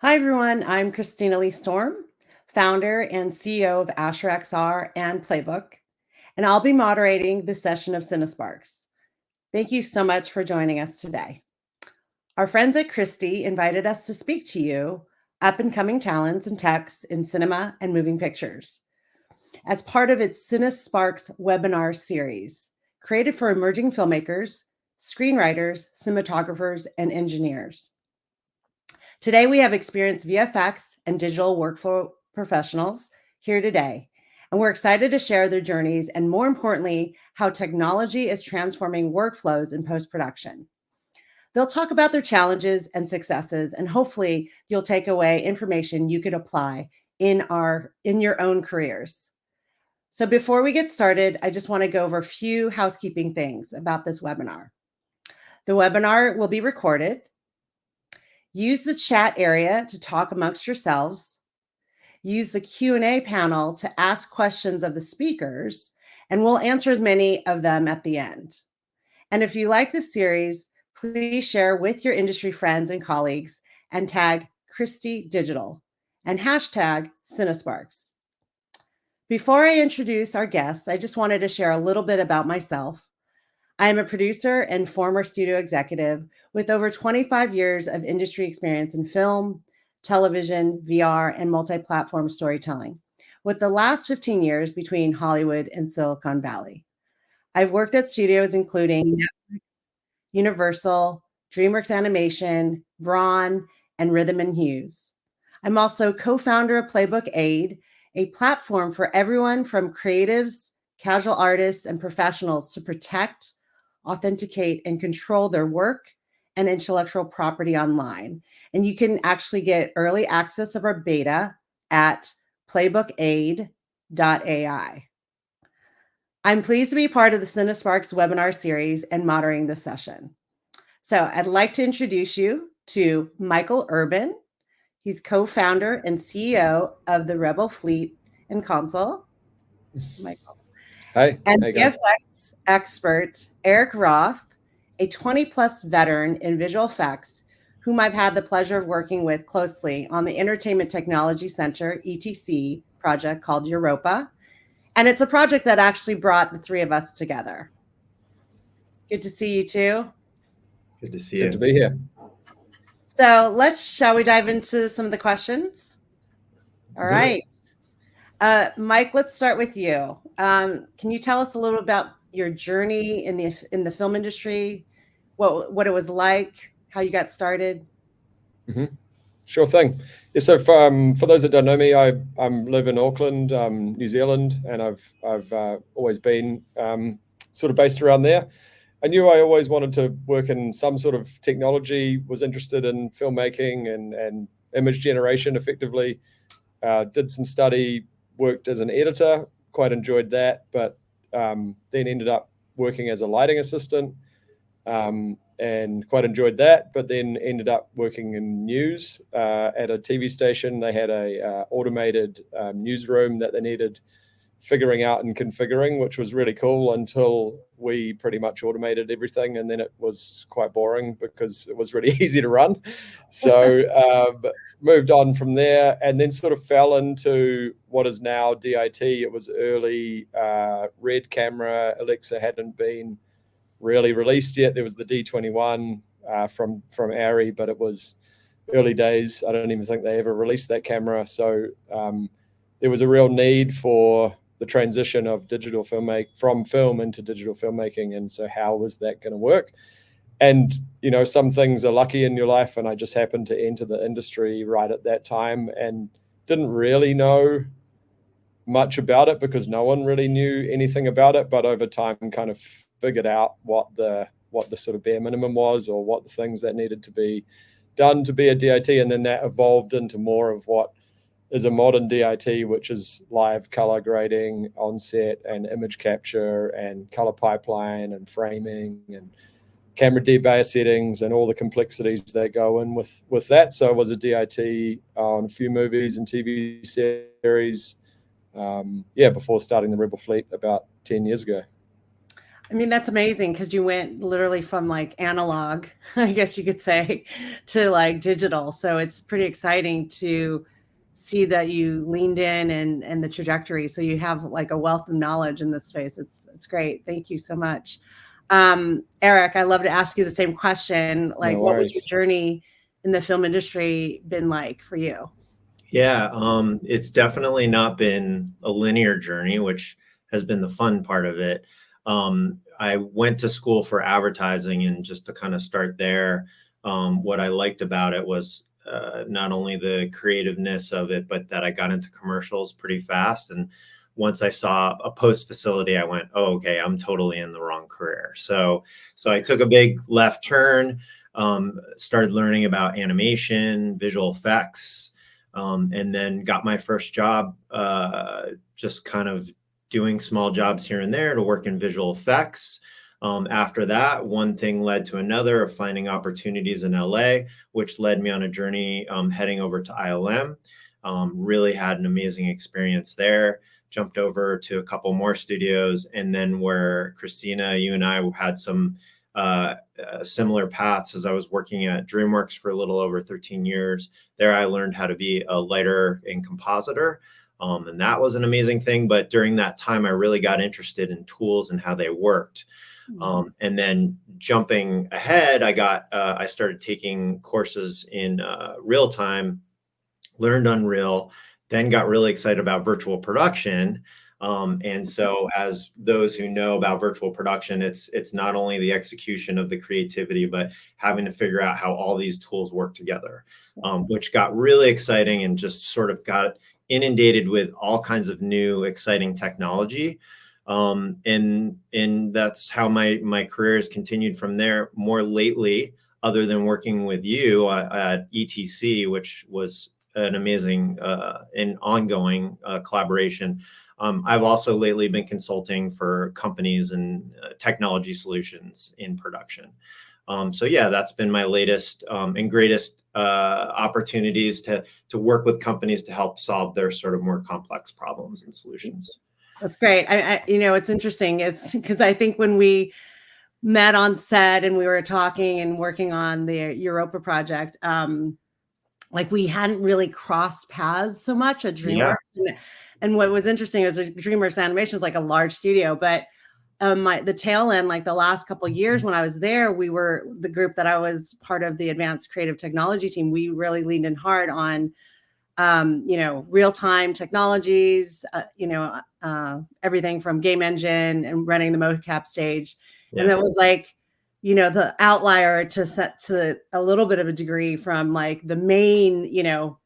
Hi, everyone. I'm Christina Lee Storm, founder and CEO of Asher XR and Playbook, and I'll be moderating this session of CineSparks. Thank you so much for joining us today. Our friends at Christie invited us to speak to you, up-and-coming talents and techs in cinema and moving pictures, as part of its CineSparks Webinar Series, created for emerging filmmakers, screenwriters, cinematographers, and engineers. Today, we have experienced VFX and digital workflow professionals here today, and we're excited to share their journeys and, more importantly, how technology is transforming workflows in post-production. They'll talk about their challenges and successes, and hopefully you'll take away information you could apply in your own careers. So before we get started, I just want to go over a few housekeeping things about this webinar. The webinar will be recorded. Use the chat area to talk amongst yourselves. Use the Q&A panel to ask questions of the speakers, and we'll answer as many of them at the end. And if you like this series, please share with your industry friends and colleagues and tag Christie Digital and hashtag CineSparks. Before I introduce our guests, I just wanted to share a little bit about myself. I am a producer and former studio executive with over 25 years of industry experience in film, television, VR, and multi-platform storytelling, with the last 15 years between Hollywood and Silicon Valley. I've worked at studios including Netflix, Universal, DreamWorks Animation, Braun, and Rhythm and Hughes. I'm also co-founder of Playbook Aid, a platform for everyone from creatives, casual artists, and professionals to protect, authenticate, and control their work and intellectual property online. And you can actually get early access of our beta at playbookaid.ai. I'm pleased to be part of the CineSparks Webinar Series and moderating this session. So I'd like to introduce you to Michael Urban. He's co-founder and CEO of the Rebel Fleet and Console. Michael. Hi. And VFX expert Eric Roth, a 20-plus veteran in visual effects, whom I've had the pleasure of working with closely on the Entertainment Technology Center, ETC, project called Europa. And it's a project that actually brought the three of us together. Good to see you too. Good to see you. Good to be here. So shall we dive into some of the questions? All right. Mike, let's start with you. Can you tell us a little about your journey in the film industry, what it was like, how you got started? Mm-hmm. Sure thing. Yeah, so for those that don't know me, I live in Auckland, New Zealand, and I've always been sort of based around there. I knew I always wanted to work in some sort of technology, was interested in filmmaking and image generation effectively. Did some study, worked as an editor, quite enjoyed that, but then ended up working as a lighting assistant and quite enjoyed that, but then ended up working in news at a TV station. They had a automated newsroom that they needed figuring out and configuring, which was really cool until we pretty much automated everything. And then it was quite boring because it was really easy to run. So moved on from there and then sort of fell into what is now DIT. It was early Red camera. Alexa hadn't been really released yet. There was the D21 from ARRI, but it was early days. I don't even think they ever released that camera. So there was a real need for the transition of digital from film into digital filmmaking. And so how was that going to work? And, you know, some things are lucky in your life. And I just happened to enter the industry right at that time and didn't really know much about it because no one really knew anything about it. But over time kind of figured out what the sort of bare minimum was or what the things that needed to be done to be a DIT. And then that evolved into more of what is a modern DIT, which is live color grading on set and image capture and color pipeline and framing and camera debias settings and all the complexities that go in with that. So I was a DIT on a few movies and TV series, before starting the Rebel Fleet about 10 years ago. I mean, that's amazing because you went literally from like analog, I guess you could say, to like digital. So it's pretty exciting to see that you leaned in and the trajectory. So you have like a wealth of knowledge in this space. It's great. Thank you so much. Eric, I love to ask you the same question. Like, No what was your worries. journey in the film industry been like for you? Yeah, it's definitely not been a linear journey, which has been the fun part of it. I went to school for advertising, and just to kind of start there, what I liked about it was not only the creativeness of it, but that I got into commercials pretty fast. And once I saw a post facility, I went, oh, okay, I'm totally in the wrong career. So I took a big left turn, started learning about animation, visual effects, and then got my first job, just kind of doing small jobs here and there to work in visual effects. After that, one thing led to another of finding opportunities in LA, which led me on a journey heading over to ILM. Really had an amazing experience there. Jumped over to a couple more studios, and then where Christina, you and I had some similar paths as I was working at DreamWorks for a little over 13 years. There I learned how to be a lighter and compositor. And that was an amazing thing. But during that time, I really got interested in tools and how they worked. And then jumping ahead, I started taking courses in real time, learned Unreal, then got really excited about virtual production. And so as those who know about virtual production, it's not only the execution of the creativity, but having to figure out how all these tools work together, which got really exciting and just sort of got inundated with all kinds of new, exciting technology. And that's how my career has continued from there. More lately, other than working with you at ETC, which was an amazing and ongoing collaboration, I've also lately been consulting for companies and technology solutions in production. So yeah, that's been my latest and greatest opportunities to work with companies to help solve their sort of more complex problems and solutions. That's great. It's interesting. It's because I think when we met on set and we were talking and working on the Europa project, like we hadn't really crossed paths so much at DreamWorks. Yeah. And what was interesting is DreamWorks Animation is like a large studio, but the tail end, like the last couple of years when I was there, we were the group that I was part of, the advanced creative technology team. We really leaned in hard on, real-time technologies, everything from game engine and running the mocap stage. Yeah. And that was like, the outlier to set to a little bit of a degree from like the main,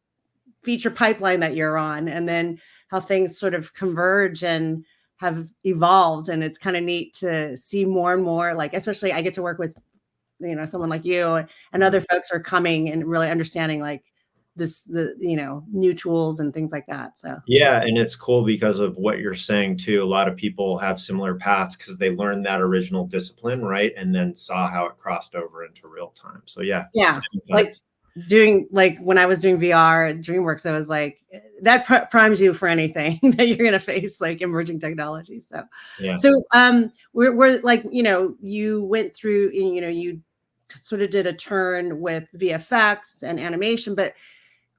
feature pipeline that you're on, and then how things sort of converge and have evolved. And it's kind of neat to see more and more, like, especially I get to work with, someone like you and other folks are coming and really understanding like new tools and things like that. So yeah, and it's cool because of what you're saying too. A lot of people have similar paths because they learned that original discipline, right, and then saw how it crossed over into real time. So yeah, like when I was doing VR at DreamWorks, I was like, that primes you for anything that you're going to face, like emerging technology. So yeah. So we're like, you went through, you sort of did a turn with VFX and animation, but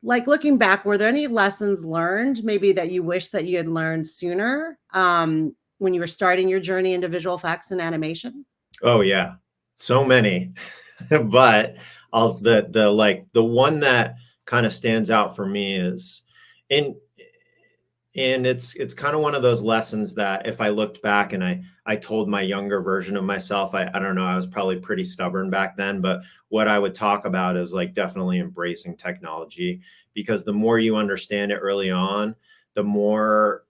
like looking back, were there any lessons learned maybe that you wish that you had learned sooner when you were starting your journey into visual effects and animation? Oh yeah, so many, but the one that kind of stands out for me is and it's kind of one of those lessons that if I looked back and I told my younger version of myself, I don't know, I was probably pretty stubborn back then, but what I would talk about is like definitely embracing technology, because the more you understand it early on, the more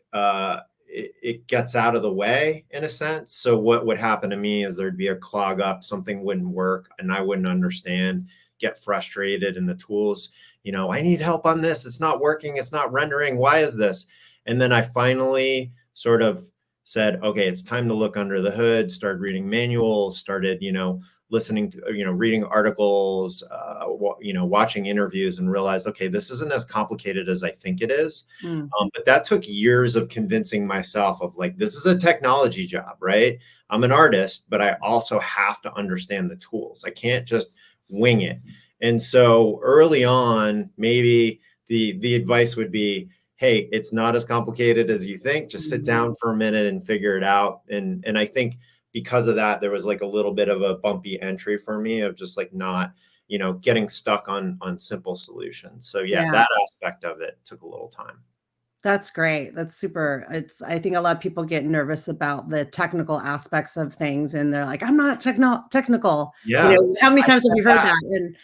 it gets out of the way in a sense. So what would happen to me is there'd be a clog up, something wouldn't work and I wouldn't understand, get frustrated in the tools. I need help on this. It's not working. It's not rendering. Why is this? And then I finally sort of said, okay, it's time to look under the hood, started reading manuals, started, listening to, reading articles, watching interviews, and realized, okay, this isn't as complicated as I think it is. But that took years of convincing myself of like, this is a technology job, right? I'm an artist, but I also have to understand the tools. I can't just wing it. And so early on, maybe the advice would be, hey, it's not as complicated as you think. Just sit down for a minute and figure it out. And I think because of that, there was like a little bit of a bumpy entry for me of just like not, getting stuck on simple solutions. So yeah, that aspect of it took a little time. That's great. That's super. I think a lot of people get nervous about the technical aspects of things, and they're like, I'm not technical. Yeah. How many times have you heard that? And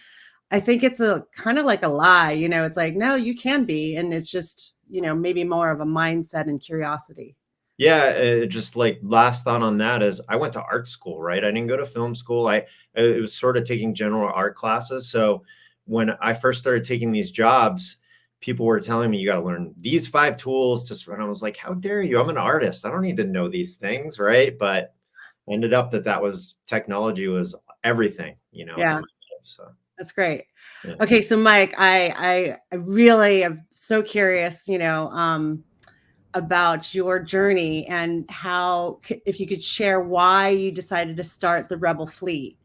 I think it's a kind of like a lie, it's like, no, you can be. And it's just, maybe more of a mindset and curiosity. Yeah. Just like last thought on that is I went to art school, right? I didn't go to film school. It was sort of taking general art classes. So when I first started taking these jobs, people were telling me, you got to learn these 5 tools and I was like, how dare you? I'm an artist. I don't need to know these things. Right. But ended up that was technology was everything, Yeah. So. That's great. Yeah. Okay. So Mike, I really am so curious, about your journey and how, if you could share why you decided to start the Rebel Fleet.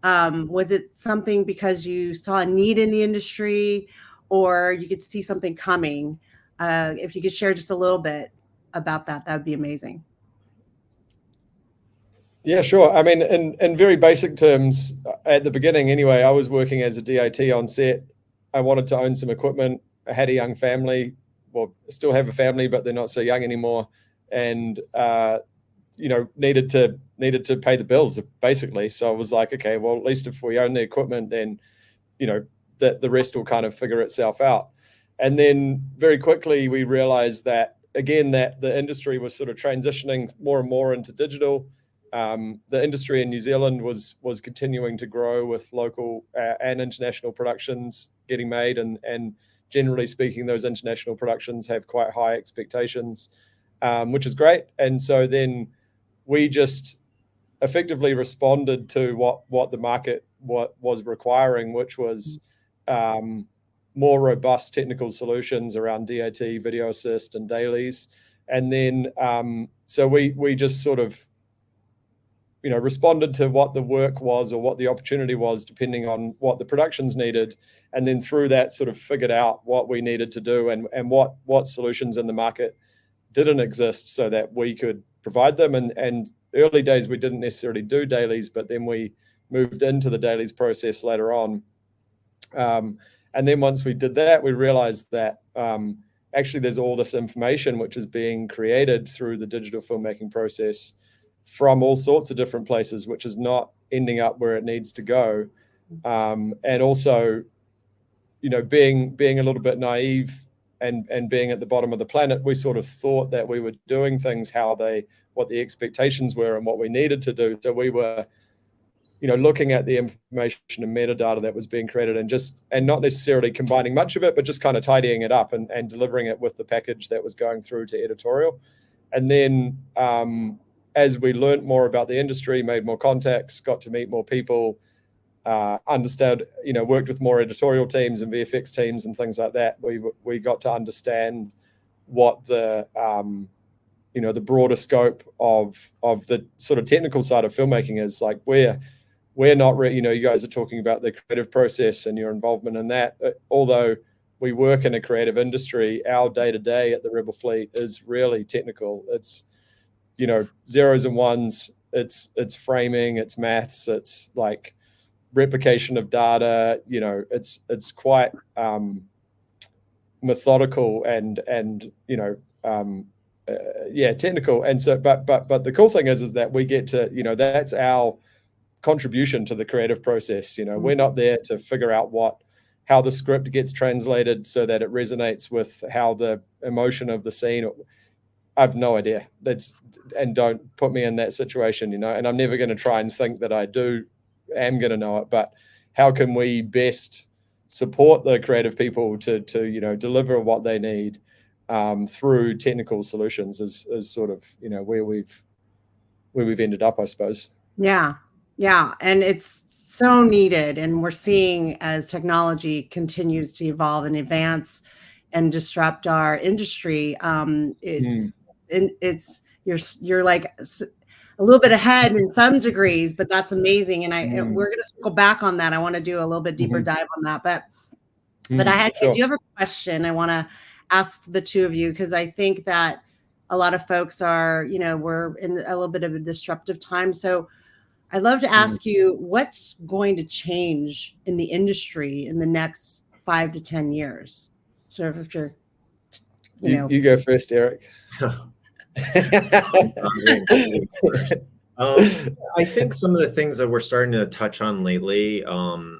Was it something because you saw a need in the industry or you could see something coming? If you could share just a little bit about that, that would be amazing. Yeah, sure. I mean, in very basic terms, at the beginning anyway, I was working as a DIT on set. I wanted to own some equipment. I had a young family. Well, I still have a family, but they're not so young anymore. And, needed to pay the bills, basically. So I was like, okay, well, at least if we own the equipment, then, that the rest will kind of figure itself out. And then very quickly, we realized that, again, that the industry was sort of transitioning more and more into digital. The industry in New Zealand was continuing to grow with local and international productions getting made, and generally speaking, those international productions have quite high expectations, which is great. And so then we just effectively responded to what the market was requiring, which was more robust technical solutions around DAT, video assist, and dailies. And then so we just sort of responded to what the work was or what the opportunity was, depending on what the productions needed. And then through that sort of figured out what we needed to do and what solutions in the market didn't exist so that we could provide them. And early days, we didn't necessarily do dailies, but then we moved into the dailies process later on. And then once we did that, we realized that actually there's all this information which is being created through the digital filmmaking process from all sorts of different places, which is not ending up where it needs to go. And also, being a little bit naive and being at the bottom of the planet, we sort of thought that we were doing things what the expectations were and what we needed to do. So we were, looking at the information and metadata that was being created and not necessarily combining much of it, but just kind of tidying it up and delivering it with the package that was going through to editorial. And then as we learned more about the industry, made more contacts, got to meet more people, understood, worked with more editorial teams and VFX teams and things like that, we got to understand what the broader scope of the sort of technical side of filmmaking is. Like we're not really, you guys are talking about the creative process and your involvement in that. Although we work in a creative industry, our day-to-day at the Rebel Fleet is really technical. It's zeros and ones, it's framing, it's maths, it's like replication of data, it's quite methodical and technical. And so but the cool thing is that we get to, that's our contribution to the creative process. We're not there to figure out how the script gets translated so that it resonates with how the emotion of the scene. I've no idea. And don't put me in that situation, and I'm never going to try and think that I am going to know it. But how can we best support the creative people to deliver what they need through technical solutions is sort of where we've ended up, I suppose. Yeah. Yeah, and it's so needed. And we're seeing as technology continues to evolve and advance and disrupt our industry, it's you're like a little bit ahead in some degrees, but that's amazing. And we're going to circle back on that. I want to do a little bit deeper dive on that, but I do have a question I want to ask the two of you, because I think that a lot of folks are, we're in a little bit of a disruptive time. So I'd love to ask you, what's going to change in the industry in the next 5 to 10 years? So if you're, you go first, Eric. I think some of the things that we're starting to touch on lately, and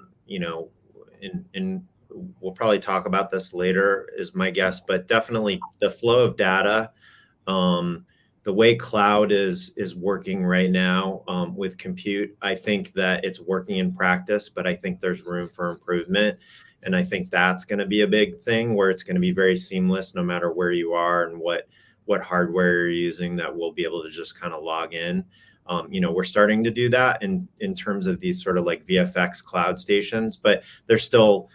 we'll probably talk about this later, is my guess, but definitely the flow of data, the way cloud is working right now with compute. I think that it's working in practice, but I think there's room for improvement. And I think that's going to be a big thing, where it's going to be very seamless no matter where you are and what hardware you're using, that we'll be able to just kind of log in. We're starting to do that in terms of these sort of like VFX cloud stations, but there's still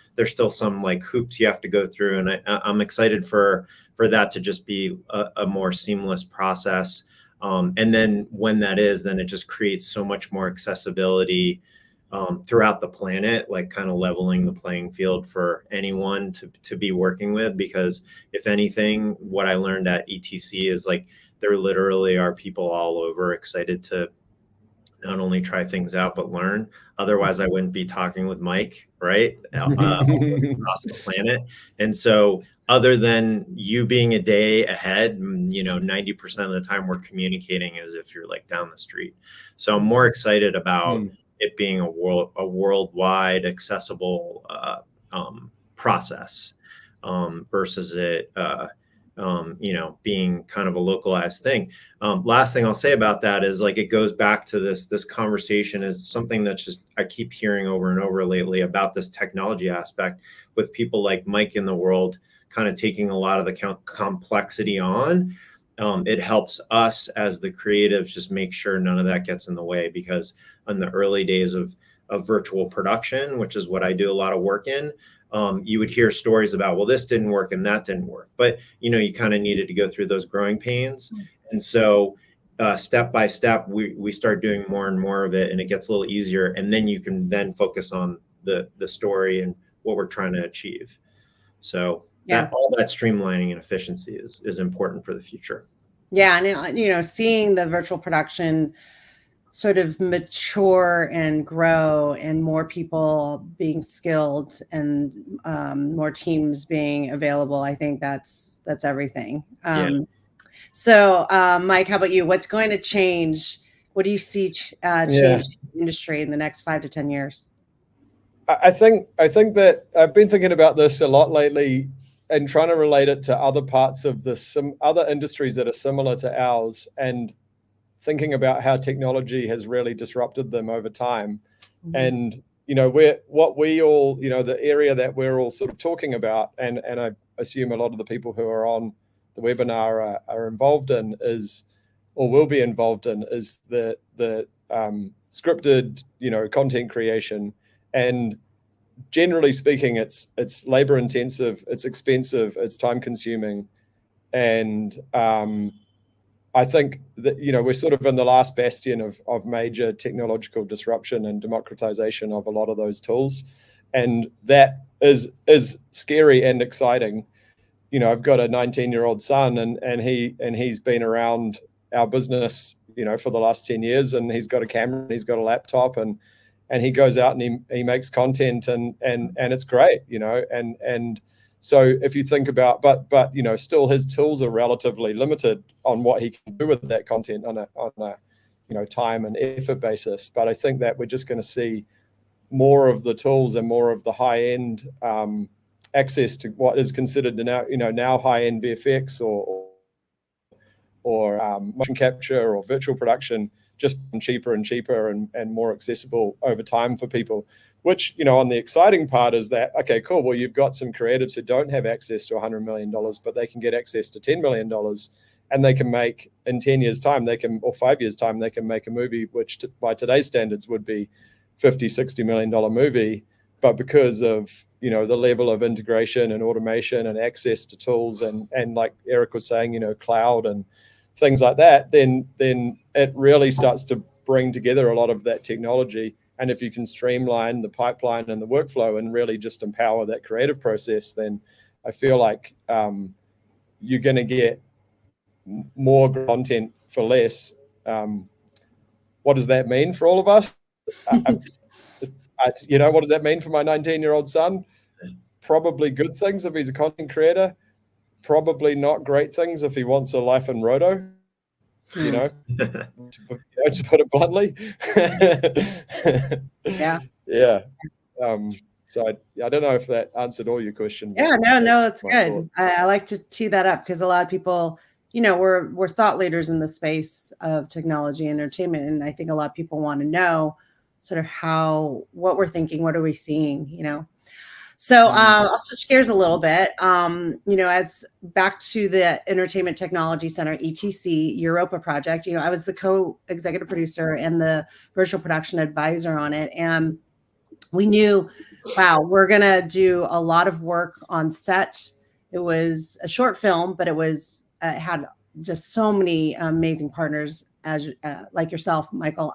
some like hoops you have to go through. And I'm excited for that to just be a more seamless process. And then when that is, then it just creates so much more accessibility throughout the planet, like kind of leveling the playing field for anyone to be working with. Because if anything, what I learned at ETC is like, there literally are people all over excited to not only try things out, but learn. Otherwise, I wouldn't be talking with Mike, right? Across the planet. And so other than you being a day ahead, 90% of the time we're communicating as if you're like down the street. So I'm more excited about it being a worldwide accessible process versus it being kind of a localized thing. Last thing I'll say about that is like, it goes back to this conversation is something that's just, I keep hearing over and over lately about this technology aspect, with people like Mike in the world kind of taking a lot of the complexity on. It helps us as the creatives just make sure none of that gets in the way, because in the early days of virtual production, which is what I do a lot of work in, you would hear stories about, well, this didn't work and that didn't work. But, you kind of needed to go through those growing pains. And so step by step, we start doing more and more of it, and it gets a little easier. And then you can then focus on the story and what we're trying to achieve. So all that streamlining and efficiency is important for the future. Yeah. And, seeing the virtual production sort of mature and grow, and more people being skilled, and more teams being available, I think that's everything. So Mike, how about you? What's going to change? What do you see change in the industry in the next 5 to 10 years? I think that I've been thinking about this a lot lately, and trying to relate it to other parts of some other industries that are similar to ours, and thinking about how technology has really disrupted them over time. And, the area that we're all sort of talking about, and I assume a lot of the people who are on the webinar are involved in or will be involved in, is the scripted, content creation. And generally speaking, it's labor intensive, it's expensive, it's time consuming. And I think that, we're sort of in the last bastion of major technological disruption and democratization of a lot of those tools. And that is scary and exciting. I've got a 19-year-old son, and he's been around our business, for the last 10 years, and he's got a camera, and he's got a laptop, and he goes out and he makes content, and it's great, and so if you think about, but still his tools are relatively limited on what he can do with that content on a time and effort basis. But I think that we're just going to see more of the tools and more of the high end access to what is considered now high end VFX or motion capture or virtual production, just cheaper and cheaper and more accessible over time for people. Which, on the exciting part is that, okay, cool, well, you've got some creatives who don't have access to $100 million, but they can get access to $10 million. and they can make, in 10 years time, or 5 years time, they can make a movie which by today's standards would be $50-60 million movie. But because of, the level of integration and automation and access to tools and like Eric was saying, cloud and things like that, then it really starts to bring together a lot of that technology. And if you can streamline the pipeline and the workflow and really just empower that creative process, then I feel like you're going to get more content for less. What does that mean for all of us? What does that mean for my 19-year-old son? Probably good things if he's a content creator. Probably not great things if he wants a life in roto. To put it bluntly. Yeah. So I don't know if that answered all your question. Yeah, no, it's good. I like to tee that up because a lot of people, we're thought leaders in the space of technology and entertainment, and I think a lot of people want to know sort of what we're thinking, what are we seeing, So I'll switch gears a little bit. As back to the Entertainment Technology Center, ETC, Europa project, I was the co-executive producer and the virtual production advisor on it. And we knew, wow, we're going to do a lot of work on set. It was a short film, but it had just so many amazing partners as like yourself, Michael.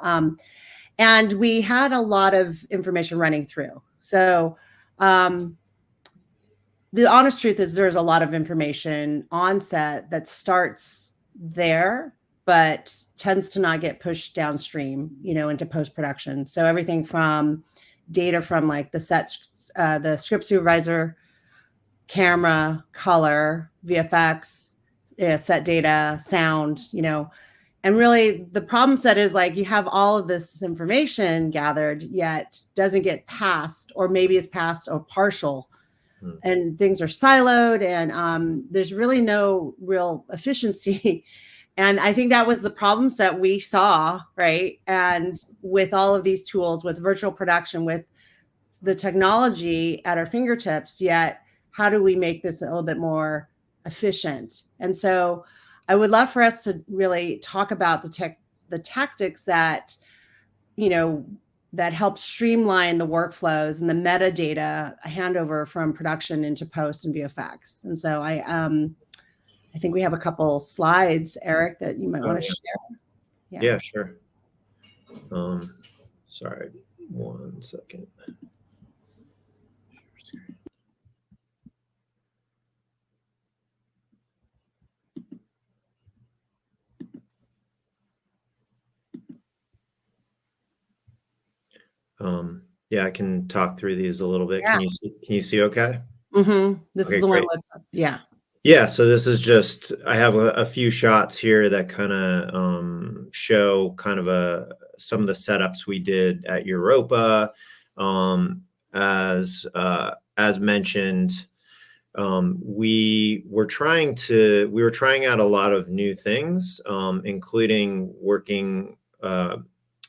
And we had a lot of information running through. So the honest truth is there's a lot of information on set that starts there, but tends to not get pushed downstream, into post-production. So everything from data from like the script supervisor, camera, color, VFX, set data, sound, and really the problem set is like you have all of this information gathered, yet doesn't get passed, or maybe is passed or partial, and things are siloed, and there's really no real efficiency. And I think that was the problems that we saw, right? And with all of these tools, with virtual production, with the technology at our fingertips, yet how do we make this a little bit more efficient? And so I would love for us to really talk about the tactics that, that help streamline the workflows and the metadata handover from production into post and VFX. And so I think we have a couple slides, Eric, that you might want to share. Yeah, sure. Sorry, 1 second. Yeah, I can talk through these a little bit. Yeah. Can you see okay? Mm-hmm. This is the one with, Yeah, so this is just, I have a few shots here that kind of show kind of some of the setups we did at Europa. As mentioned, we were trying out a lot of new things, including working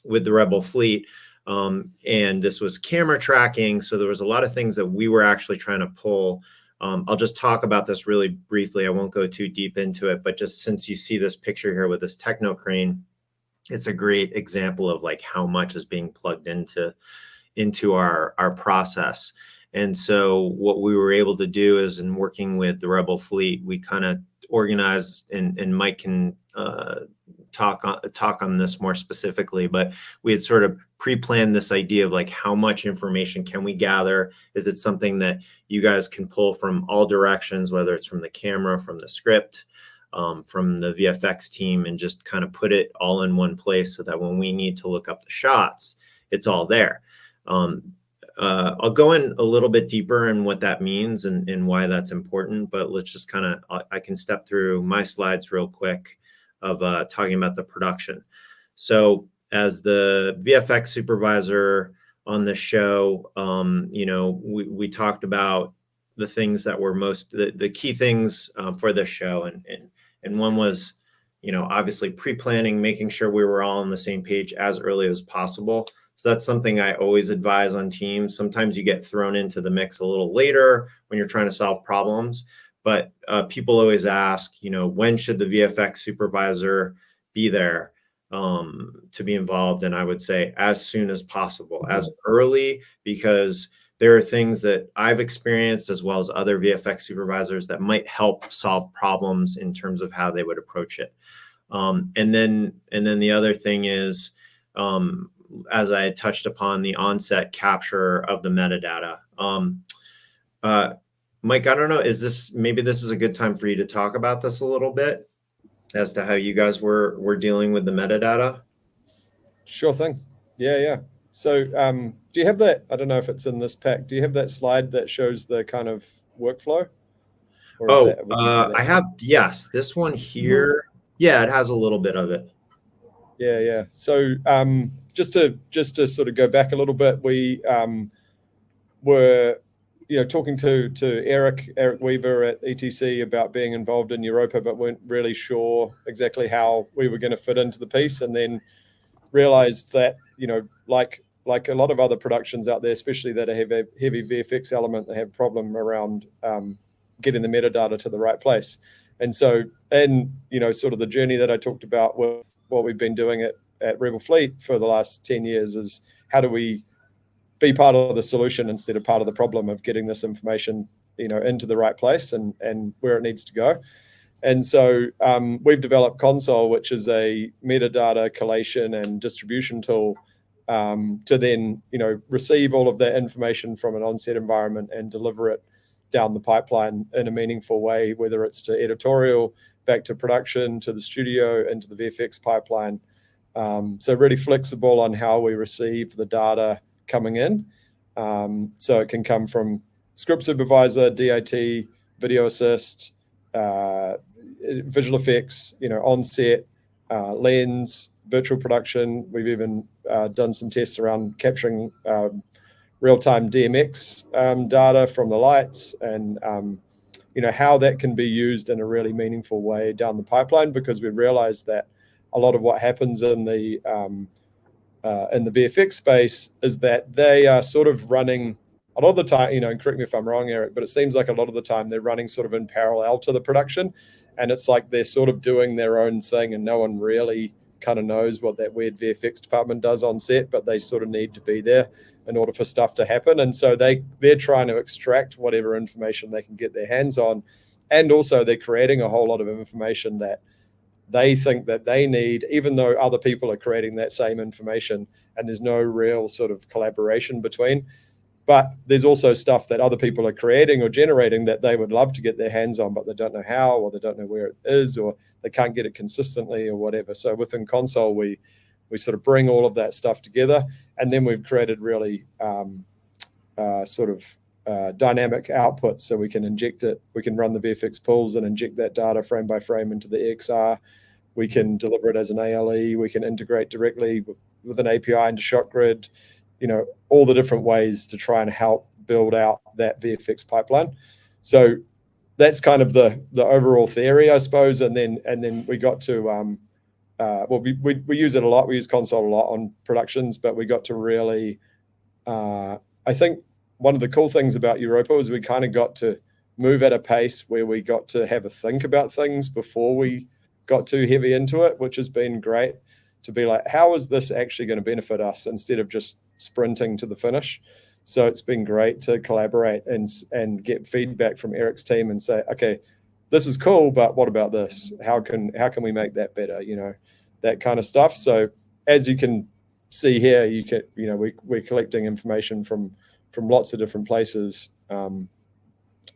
with the Rebel fleet. And this was camera tracking. So there was a lot of things that we were actually trying to pull. I'll just talk about this really briefly. I won't go too deep into it, but just since you see this picture here with this techno crane, it's a great example of like how much is being plugged into our process. And so what we were able to do is, in working with the Rebel fleet, we kind of organized, and Mike can talk on this more specifically, but we had sort of pre-planned this idea of like, how much information can we gather? Is it something that you guys can pull from all directions, whether it's from the camera, from the script, from the VFX team, and just kind of put it all in one place so that when we need to look up the shots, it's all there. I'll go in a little bit deeper in what that means and why that's important, but let's just kind of, I can step through my slides real quick of talking about the production. So as the VFX supervisor on this show, we talked about the things that were the key things for this show. And one was, obviously pre-planning, making sure we were all on the same page as early as possible. So that's something I always advise on teams. Sometimes you get thrown into the mix a little later when you're trying to solve problems, But people always ask, when should the VFX supervisor be there to be involved? And I would say as soon as possible, as early, because there are things that I've experienced as well as other VFX supervisors that might help solve problems in terms of how they would approach it. And then the other thing is, as I touched upon, the onset capture of the metadata. Mike, I don't know, maybe this is a good time for you to talk about this a little bit as to how you guys were dealing with the metadata? Sure thing. Yeah. So do you have that? I don't know if it's in this pack. Do you have that slide that shows the kind of workflow? I have, yes, this one here. Yeah, it has a little bit of it. Yeah. So just to sort of go back a little bit, we were talking to Eric Weaver at ETC about being involved in Europa, but weren't really sure exactly how we were going to fit into the piece, and then realized that like a lot of other productions out there, especially that have a heavy VFX element, they have a problem around getting the metadata to the right place. And so, sort of the journey that I talked about with what we've been doing at Rebel Fleet for the last 10 years is how do we be part of the solution instead of part of the problem of getting this information, into the right place and where it needs to go. And so we've developed Console, which is a metadata collation and distribution tool to then, receive all of that information from an on-set environment and deliver it down the pipeline in a meaningful way, whether it's to editorial, back to production, to the studio, into the VFX pipeline. So really flexible on how we receive the data coming in. So it can come from script supervisor, DIT, video assist, visual effects, on-set, lens, virtual production. We've even done some tests around capturing real-time DMX data from the lights and, how that can be used in a really meaningful way down the pipeline, because we realized that a lot of what happens in the VFX space is that they are sort of running a lot of the time, and correct me if I'm wrong, Eric, but it seems like a lot of the time they're running sort of in parallel to the production, and it's like they're sort of doing their own thing and no one really kind of knows what that weird VFX department does on set, but they sort of need to be there in order for stuff to happen. And so they're trying to extract whatever information they can get their hands on. And also they're creating a whole lot of information that they think that they need, even though other people are creating that same information and there's no real sort of collaboration between. But there's also stuff that other people are creating or generating that they would love to get their hands on, but they don't know how, or they don't know where it is, or they can't get it consistently or whatever. So within Console, we sort of bring all of that stuff together, and then we've created really dynamic output, so we can inject it. We can run the VFX pools and inject that data frame by frame into the XR. We can deliver it as an ALE. We can integrate directly with an API into ShotGrid. All the different ways to try and help build out that VFX pipeline. So that's kind of the overall theory, I suppose. And then we got to we use it a lot. We use Console a lot on productions, but we got to really I think one of the cool things about Europa is we kind of got to move at a pace where we got to have a think about things before we got too heavy into it, which has been great to be like, how is this actually going to benefit us, instead of just sprinting to the finish. So it's been great to collaborate and get feedback from Eric's team and say, okay, this is cool, but what about this? How can we make that better? That kind of stuff. So as you can see here, we're collecting information from lots of different places. And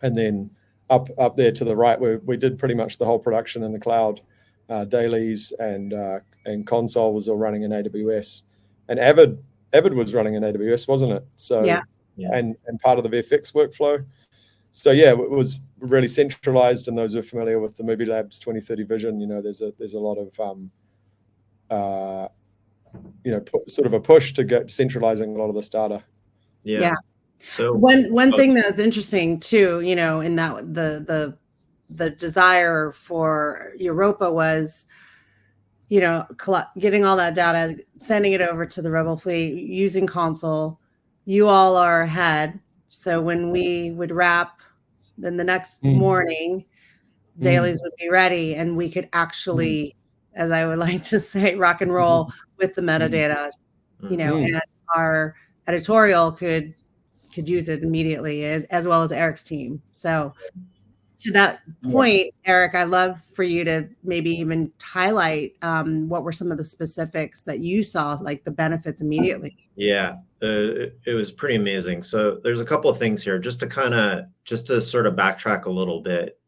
then up there to the right, we did pretty much the whole production in the cloud. Dailies and Console was all running in AWS, and Avid was running in AWS, wasn't it? So yeah. And part of the VFX workflow. So yeah, it was really centralized. And those who are familiar with the Movie Labs 2030 vision, there's a lot of sort of a push to get centralizing a lot of this data. Yeah. So one thing that was interesting too, in that the desire for Europa was, getting all that data, sending it over to the Rebel Fleet, using Console. You all are ahead. So when we would wrap then the next morning dailies would be ready, and we could actually, as I would like to say, rock and roll with the metadata, you know, and our editorial could use it immediately, as well as Eric's team. So to that point, Eric, I'd love for you to maybe even highlight what were some of the specifics that you saw, like the benefits immediately. Yeah, it was pretty amazing. So there's a couple of things here, just to sort of backtrack a little bit,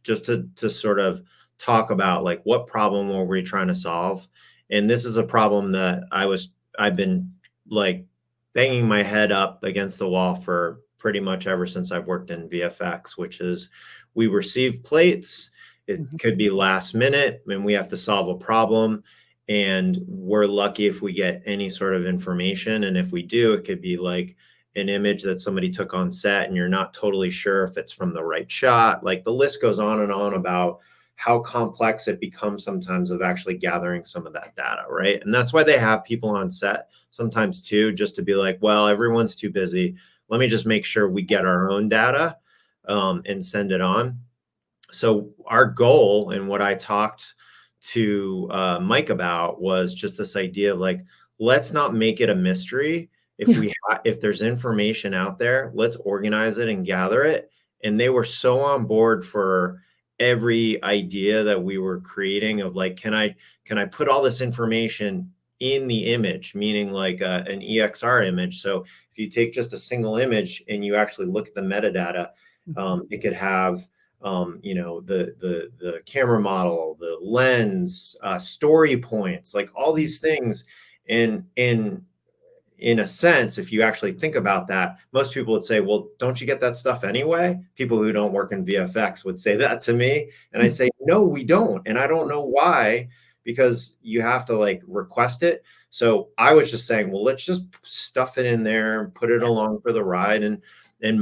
just to sort of talk about like what problem were we trying to solve. And this is a problem that I've been like banging my head up against the wall for pretty much ever since I've worked in VFX, which is we receive plates. It could be last minute and we have to solve a problem. And we're lucky if we get any sort of information. And if we do, it could be like an image that somebody took on set and you're not totally sure if it's from the right shot. Like the list goes on and on about how complex it becomes sometimes of actually gathering some of that data, right? And that's why they have people on set sometimes too, just to be like, well, everyone's too busy. Let me just make sure we get our own data and send it on. So our goal, and what I talked to Mike about, was just this idea of like, let's not make it a mystery. If there's information out there, let's organize it and gather it. And they were so on board for every idea that we were creating of like, can I put all this information in the image, meaning like an EXR image. So if you take just a single image and you actually look at the metadata, it could have you know, the camera model, the lens, story points, like all these things. And in a sense, if you actually think about that, most people would say, well, don't you get that stuff anyway? People who don't work in VFX would say that to me. And I'd say, no, we don't. And I don't know why, because you have to like request it. So I was just saying, well, let's just stuff it in there and put it along for the ride. And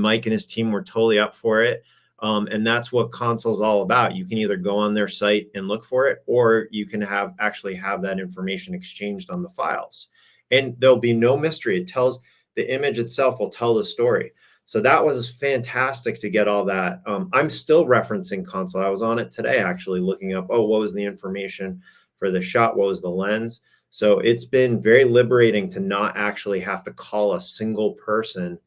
Mike and his team were totally up for it. And that's what Console's all about. You can either go on their site and look for it, or you can actually have that information exchanged on the files. And there'll be no mystery. It tells, the image itself will tell the story. So that was fantastic to get all that. I'm still referencing Console. I was on it today, actually looking up, what was the information for the shot? What was the lens? So it's been very liberating to not actually have to call a single person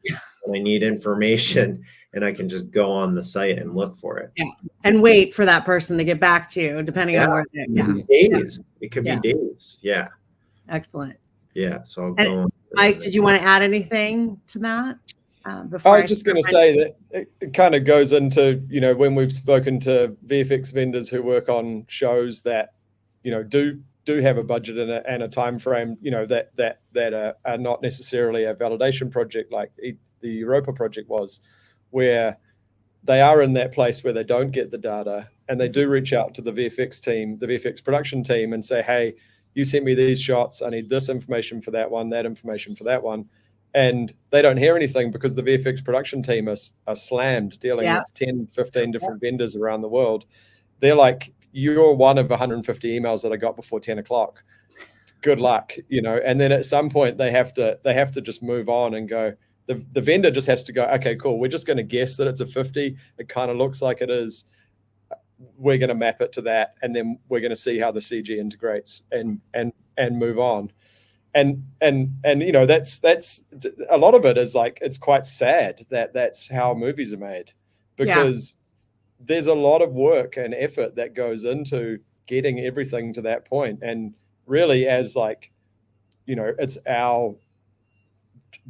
when I need information, and I can just go on the site and look for it. Yeah. And wait for that person to get back to you, depending on where they're days. It could be days. Yeah. Excellent. Yeah. So I'll go on. Mike, did you want to add anything to that? I was just going to say that it kind of goes into, you know, when we've spoken to VFX vendors who work on shows that, you know, do have a budget and a time frame, you know, that are not necessarily a validation project like the Europa project was, where they are in that place where they don't get the data, and they do reach out to the VFX team, the VFX production team, and say, hey, you sent me these shots, I need this information for that one, that information for that one. And they don't hear anything because the VFX production team are slammed dealing with 10, 15 different vendors around the world. They're like, you're one of 150 emails that I got before 10 o'clock. Good luck, you know. And then at some point they have to just move on and go, the vendor just has to go, okay, cool, we're just going to guess that it's a 50. It kind of looks like it is. We're going to map it to that, and then we're going to see how the CG integrates and move on. And you know, that's a lot of it is like, it's quite sad that that's how movies are made, because there's a lot of work and effort that goes into getting everything to that point. And really, as like, you know, it's our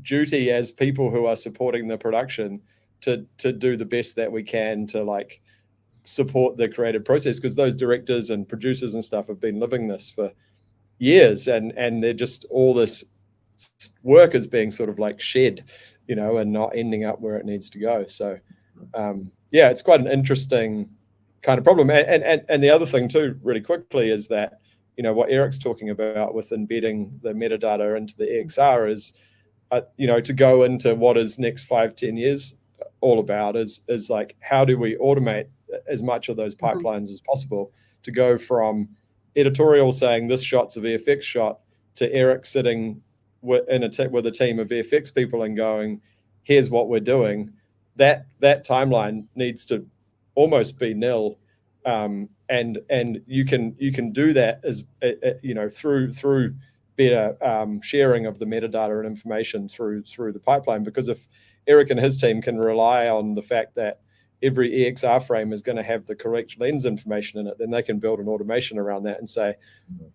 duty as people who are supporting the production to do the best that we can to like support the creative process, because those directors and producers and stuff have been living this for years, and they're just, all this work is being sort of like shed, you know, and not ending up where it needs to go. So it's quite an interesting kind of problem. And the other thing too, really quickly, is that, you know, what Eric's talking about with embedding the metadata into the EXR is, you know, to go into what is next 5-10 years all about is like, how do we automate as much of those pipelines as possible to go from editorial saying this shot's a VFX shot to Eric sitting with a team of VFX people and going, here's what we're doing. that timeline needs to almost be nil. And you can do that as through better sharing of the metadata and information through the pipeline. Because if Eric and his team can rely on the fact that every EXR frame is going to have the correct lens information in it, then they can build an automation around that and say,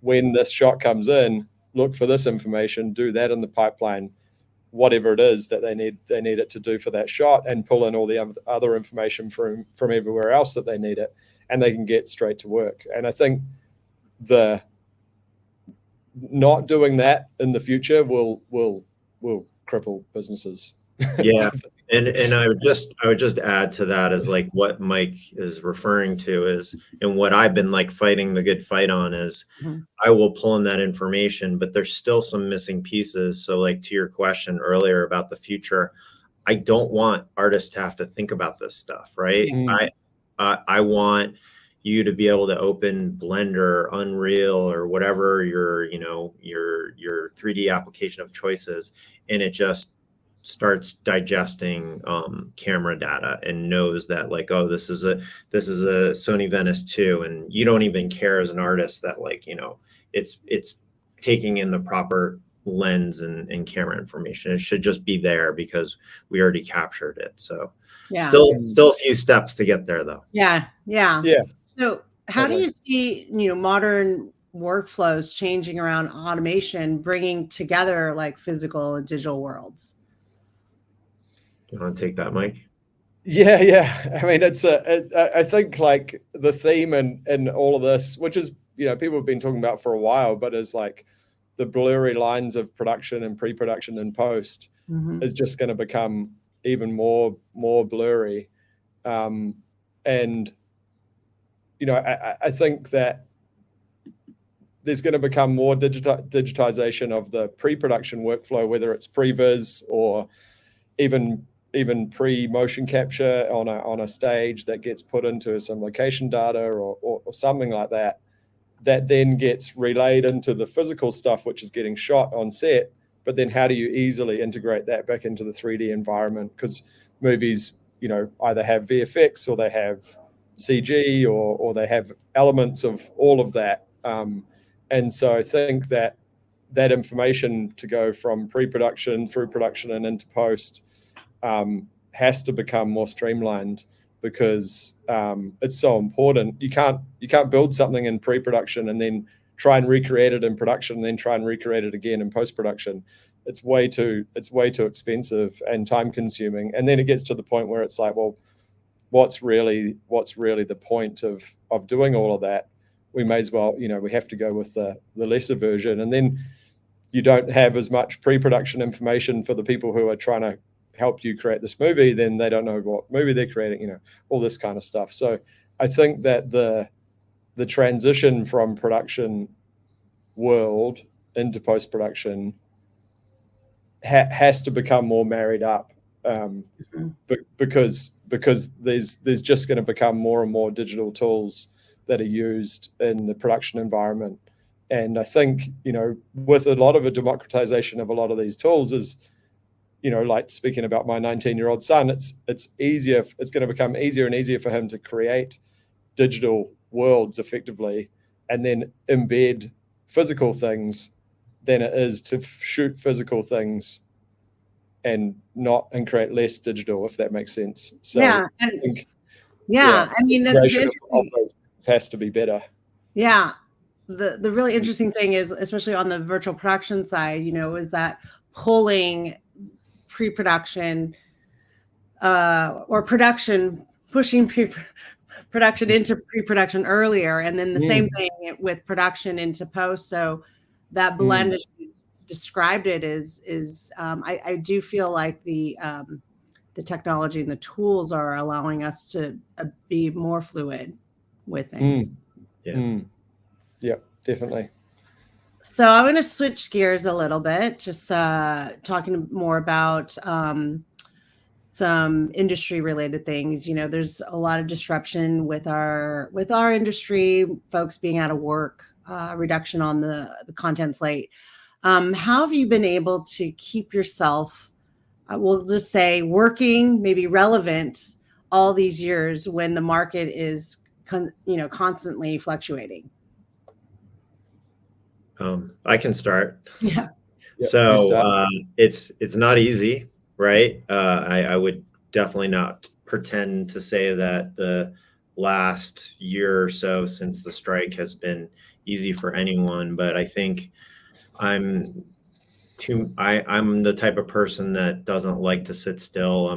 when this shot comes in, look for this information, do that in the pipeline, whatever it is that they need it to do for that shot, and pull in all the other information from everywhere else that they need it, and they can get straight to work. And I think the not doing that in the future will cripple businesses. Yeah. And I would just add to that is like what Mike is referring to is, and what I've been like fighting the good fight on is, I will pull in that information, but there's still some missing pieces. So like to your question earlier about the future, I don't want artists to have to think about this stuff, right? I want you to be able to open Blender, Unreal, or whatever your 3D application of choice is, and it just starts digesting camera data and knows that like, oh, this is a Sony Venice 2, and you don't even care as an artist that like, it's taking in the proper lens and camera information. It should just be there because we already captured it. So still a few steps to get there though. Yeah. So how do Totally. you see, modern workflows changing around automation, bringing together like physical and digital worlds? You want to take that, Mike? Yeah. I mean, I think like the theme in all of this, which is, people have been talking about for a while, but is like the blurry lines of production and pre-production and post is just going to become even more blurry. And, I think that there's going to become more digitization of the pre-production workflow, whether it's pre-viz or even pre-motion capture on a stage that gets put into some location data or something like that then gets relayed into the physical stuff, which is getting shot on set. But then how do you easily integrate that back into the 3D environment? Because movies, either have VFX or they have CG or they have elements of all of that. And so I think that information to go from pre-production through production and into post has to become more streamlined, because it's so important. You can't build something in pre-production and then try and recreate it in production and then try and recreate it again in post-production. It's way too expensive and time consuming. And then it gets to the point where it's like, well, what's really the point of doing all of that? We may as well, we have to go with the lesser version. And then you don't have as much pre-production information for the people who are trying to help you create this movie. Then they don't know what movie they're creating, all this kind of stuff. So I think that the transition from production world into post-production has to become more married up, because there's just going to become more and more digital tools that are used in the production environment. And I think, with a lot of a democratization of a lot of these tools is, like speaking about my 19-year-old son, it's easier. It's going to become easier and easier for him to create digital worlds effectively and then embed physical things than it is to shoot physical things and create less digital, if that makes sense. So I mean, the integration of those has to be better. Yeah. The really interesting thing is, especially on the virtual production side, is that pulling pre-production or production, pushing production into pre-production earlier, and then the same thing with production into post. So that blend, as you described it, is I do feel like the technology and the tools are allowing us to be more fluid with things. Yeah, definitely. So I'm going to switch gears a little bit, just talking more about some industry related things. There's a lot of disruption with our industry, folks being out of work, reduction on the content slate. How have you been able to keep yourself we'll just say working, maybe relevant all these years when the market is constantly fluctuating? I can start. Yeah. So it's not easy, right? I would definitely not pretend to say that the last year or so since the strike has been easy for anyone, but I think I'm the type of person that doesn't like to sit still.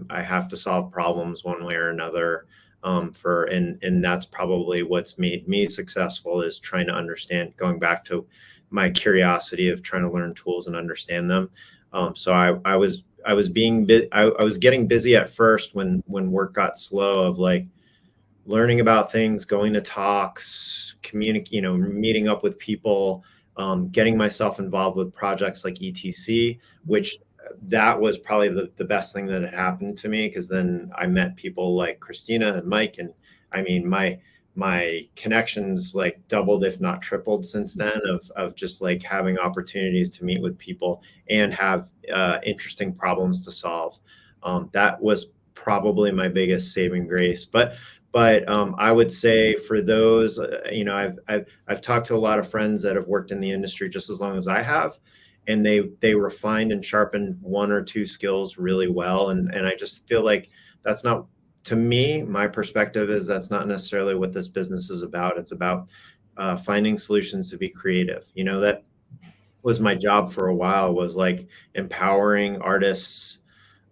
I have to solve problems one way or another. And that's probably what's made me successful, is trying to understand, going back to my curiosity of trying to learn tools and understand them. So I was getting busy at first when work got slow, of like learning about things, going to talks, meeting up with people, getting myself involved with projects like ETC, which that was probably the best thing that had happened to me, because then I met people like Christina and Mike, and I mean my connections like doubled, if not tripled, since then, of just like having opportunities to meet with people and have interesting problems to solve. That was probably my biggest saving grace. But I would say for those, I've talked to a lot of friends that have worked in the industry just as long as I have, and they refined and sharpened one or two skills really well. And I just feel like that's not, to me, my perspective is that's not necessarily what this business is about. It's about finding solutions to be creative. That was my job for a while, was like empowering artists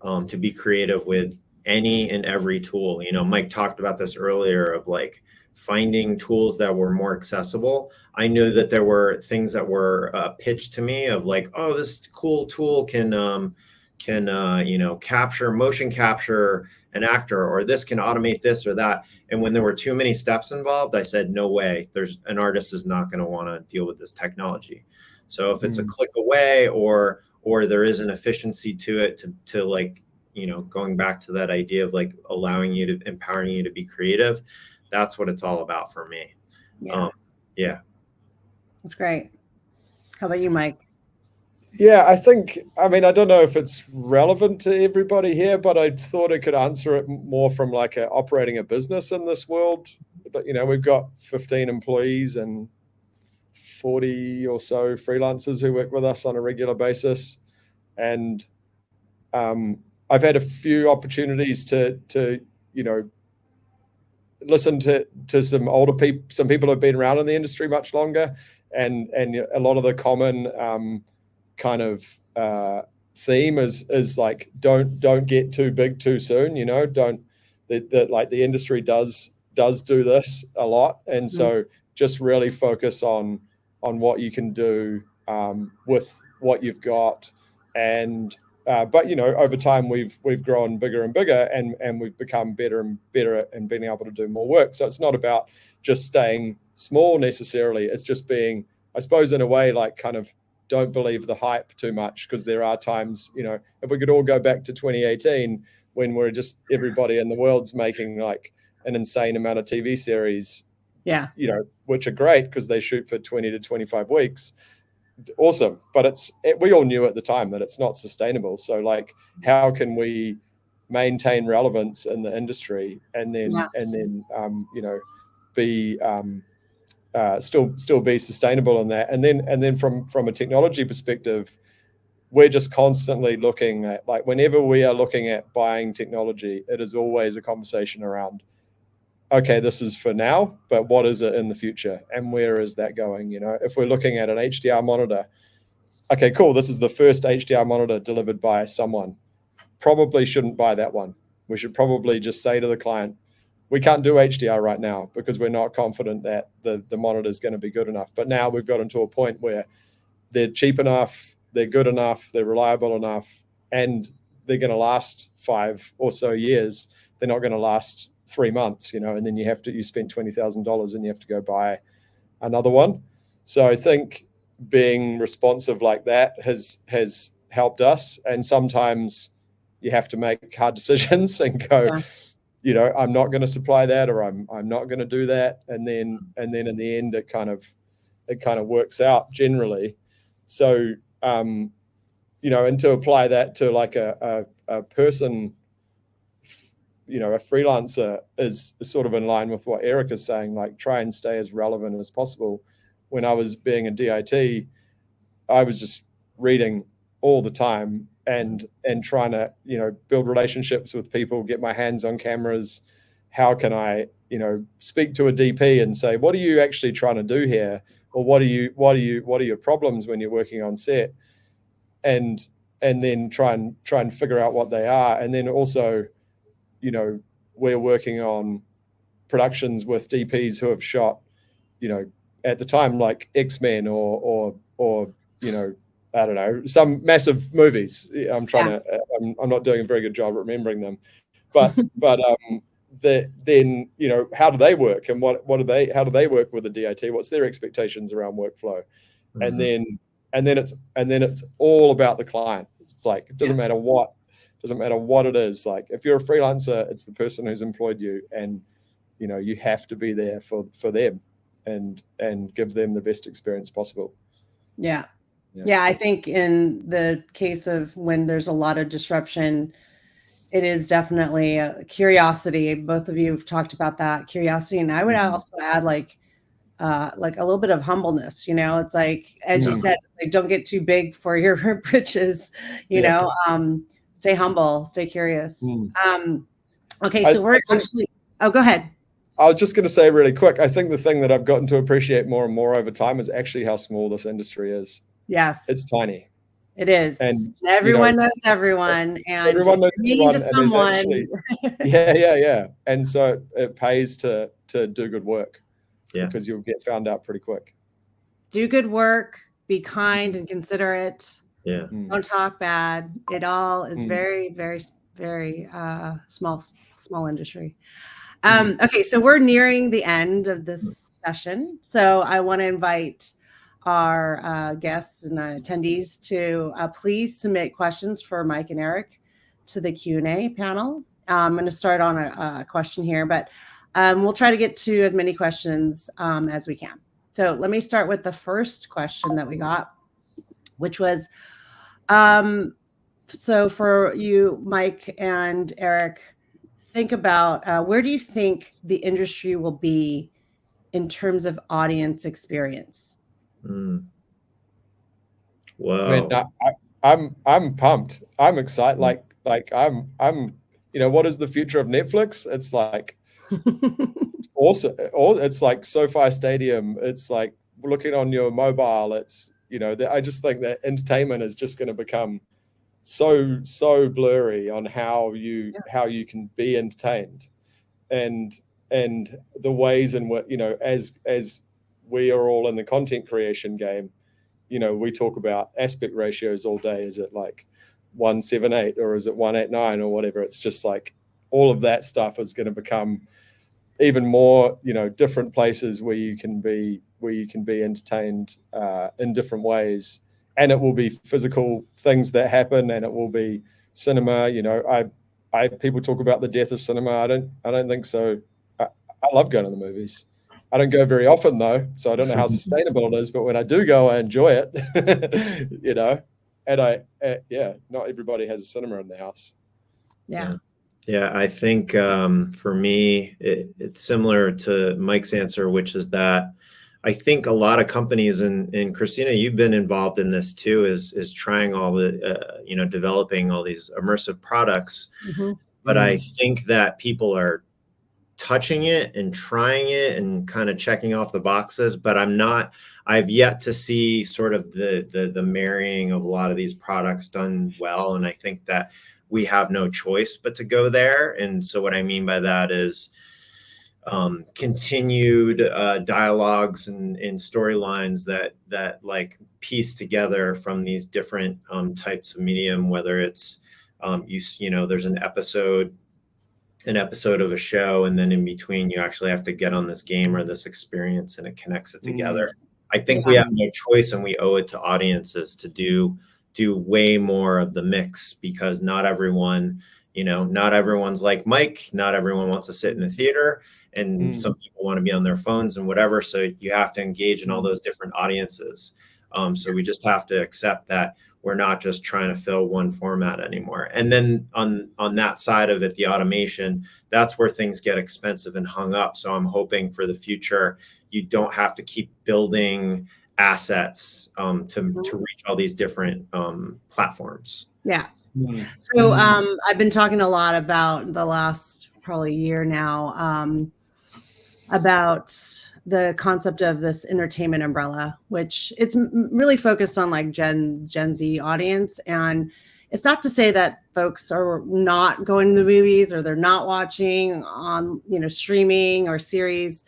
to be creative with any and every tool. Mike talked about this earlier, of like finding tools that were more accessible. I knew that there were things that were pitched to me of like, oh, this cool tool can motion capture an actor, or this can automate this or that. And when there were too many steps involved, I said, no way, an artist is not going to want to deal with this technology. So if it's a click away, or there is an efficiency to it, to like, going back to that idea of like empowering you to be creative, that's what it's all about for me. Yeah. That's great. How about you, Mike? Yeah, I don't know if it's relevant to everybody here, but I thought I could answer it more from like operating a business in this world. But, we've got 15 employees and 40 or so freelancers who work with us on a regular basis. And I've had a few opportunities to listen to some older people, some people who've been around in the industry much longer, and a lot of the common kind of theme is like, don't get too big too soon. Like the industry does do this a lot, and so just really focus on what you can do with what you've got. And but over time we've grown bigger and bigger, and we've become better and better and being able to do more work. So it's not about just staying small necessarily. It's just being, I suppose, in a way, like kind of don't believe the hype too much, because there are times, if we could all go back to 2018 when we're just, everybody in the world's making like an insane amount of TV series, which are great because they shoot for 20 to 25 weeks. Awesome. But we all knew at the time that it's not sustainable. So like, how can we maintain relevance in the industry and then be still be sustainable in that? And then from a technology perspective, we're just constantly looking at, like, whenever we are looking at buying technology, it is always a conversation around, okay, this is for now, but what is it in the future, and where is that going? If we're looking at an HDR monitor, okay, cool, this is the first HDR monitor delivered by someone, probably shouldn't buy that one. We should probably just say to the client, we can't do HDR right now because we're not confident that the monitor is going to be good enough. But now we've gotten to a point where they're cheap enough, they're good enough, they're reliable enough, and they're going to last 5 or so years. They're not going to last 3 months, and then you spend $20,000 and you have to go buy another one. So I think being responsive like that has helped us. And sometimes you have to make hard decisions and go, I'm not going to supply that, or I'm not going to do that. And then in the end, it kind of works out generally. So and to apply that to like a person, a freelancer is sort of in line with what Eric is saying, like try and stay as relevant as possible. When I was being a DIT, I was just reading all the time and trying to, build relationships with people, get my hands on cameras. How can I, speak to a DP and say, what are you actually trying to do here? Or what are your problems when you're working on set? And then try and figure out what they are. And then also, we're working on productions with DPs who have shot, at the time, like X-Men or I don't know, some massive movies. I'm not doing a very good job remembering them, but then how do they work, and how do they work with a DIT? What's their expectations around workflow? Mm-hmm. and then it's all about the client. It's like, it doesn't matter what it is. Like if you're a freelancer, it's the person who's employed you, and you have to be there for them and give them the best experience possible. Yeah. I think in the case of when there's a lot of disruption, it is definitely a curiosity. Both of you have talked about that curiosity, and I would also add like a little bit of humbleness. It's like, as you said, like, don't get too big for your britches. Stay humble, stay curious. Okay, so we're actually. Oh, go ahead. I was just going to say really quick, I think the thing that I've gotten to appreciate more and more over time is actually how small this industry is. Yes. It's tiny. It is. And everyone knows everyone. And everyone knows everyone. To someone. Actually, yeah. And so it pays to do good work. Yeah. Because you'll get found out pretty quick. Do good work, be kind and considerate. Yeah. Don't talk bad. It all is very, very, very small industry. Okay, so we're nearing the end of this session. So I want to invite our guests and attendees to please submit questions for Mike and Eric to the Q&A panel. I'm going to start on a question here, but we'll try to get to as many questions as we can. So let me start with the first question that we got, which was, so for you, Mike and Eric, think about where do you think the industry will be in terms of audience experience? Wow. I mean, I'm pumped. I'm excited. Like I'm what is the future of Netflix? It's like awesome. It's like SoFi Stadium. It's like looking on your mobile. It's I just think that entertainment is just going to become so blurry on how you can be entertained, and the ways in which as we are all in the content creation game, we talk about aspect ratios all day. Is it like 1:7:8 or is it 1:8:9 or whatever? It's just like all of that stuff is going to become even more, different places where you can be entertained in different ways. And it will be physical things that happen, and it will be cinema. People talk about the death of cinema. I don't think so. I love going to the movies. I don't go very often though, so I don't know how sustainable it is. But when I do go, I enjoy it. And not everybody has a cinema in their house. Yeah, I think for me, it's similar to Mike's answer, which is that I think a lot of companies, and Christina, you've been involved in this too, is trying all the, developing all these immersive products. Mm-hmm. But I think that people are touching it and trying it and kind of checking off the boxes, but I've yet to see sort of the marrying of a lot of these products done well. And I think that we have no choice but to go there. And so what I mean by that is continued dialogues and storylines that like piece together from these different types of medium, whether it's there's an episode of a show, and then in between you actually have to get on this game or this experience, and it connects it together. I think we have no choice, and we owe it to audiences to do way more of the mix, because not everyone's like Mike. Not everyone wants to sit in the theater, and some people want to be on their phones and whatever. So you have to engage in all those different audiences. So we just have to accept that we're not just trying to fill one format anymore. And then on that side of it, the automation, that's where things get expensive and hung up. So I'm hoping for the future, you don't have to keep building assets to reach all these different platforms. Yeah. So I've been talking a lot about the last probably year now about the concept of this entertainment umbrella, which it's really focused on like Gen Z audience. And it's not to say that folks are not going to the movies or they're not watching on, streaming or series,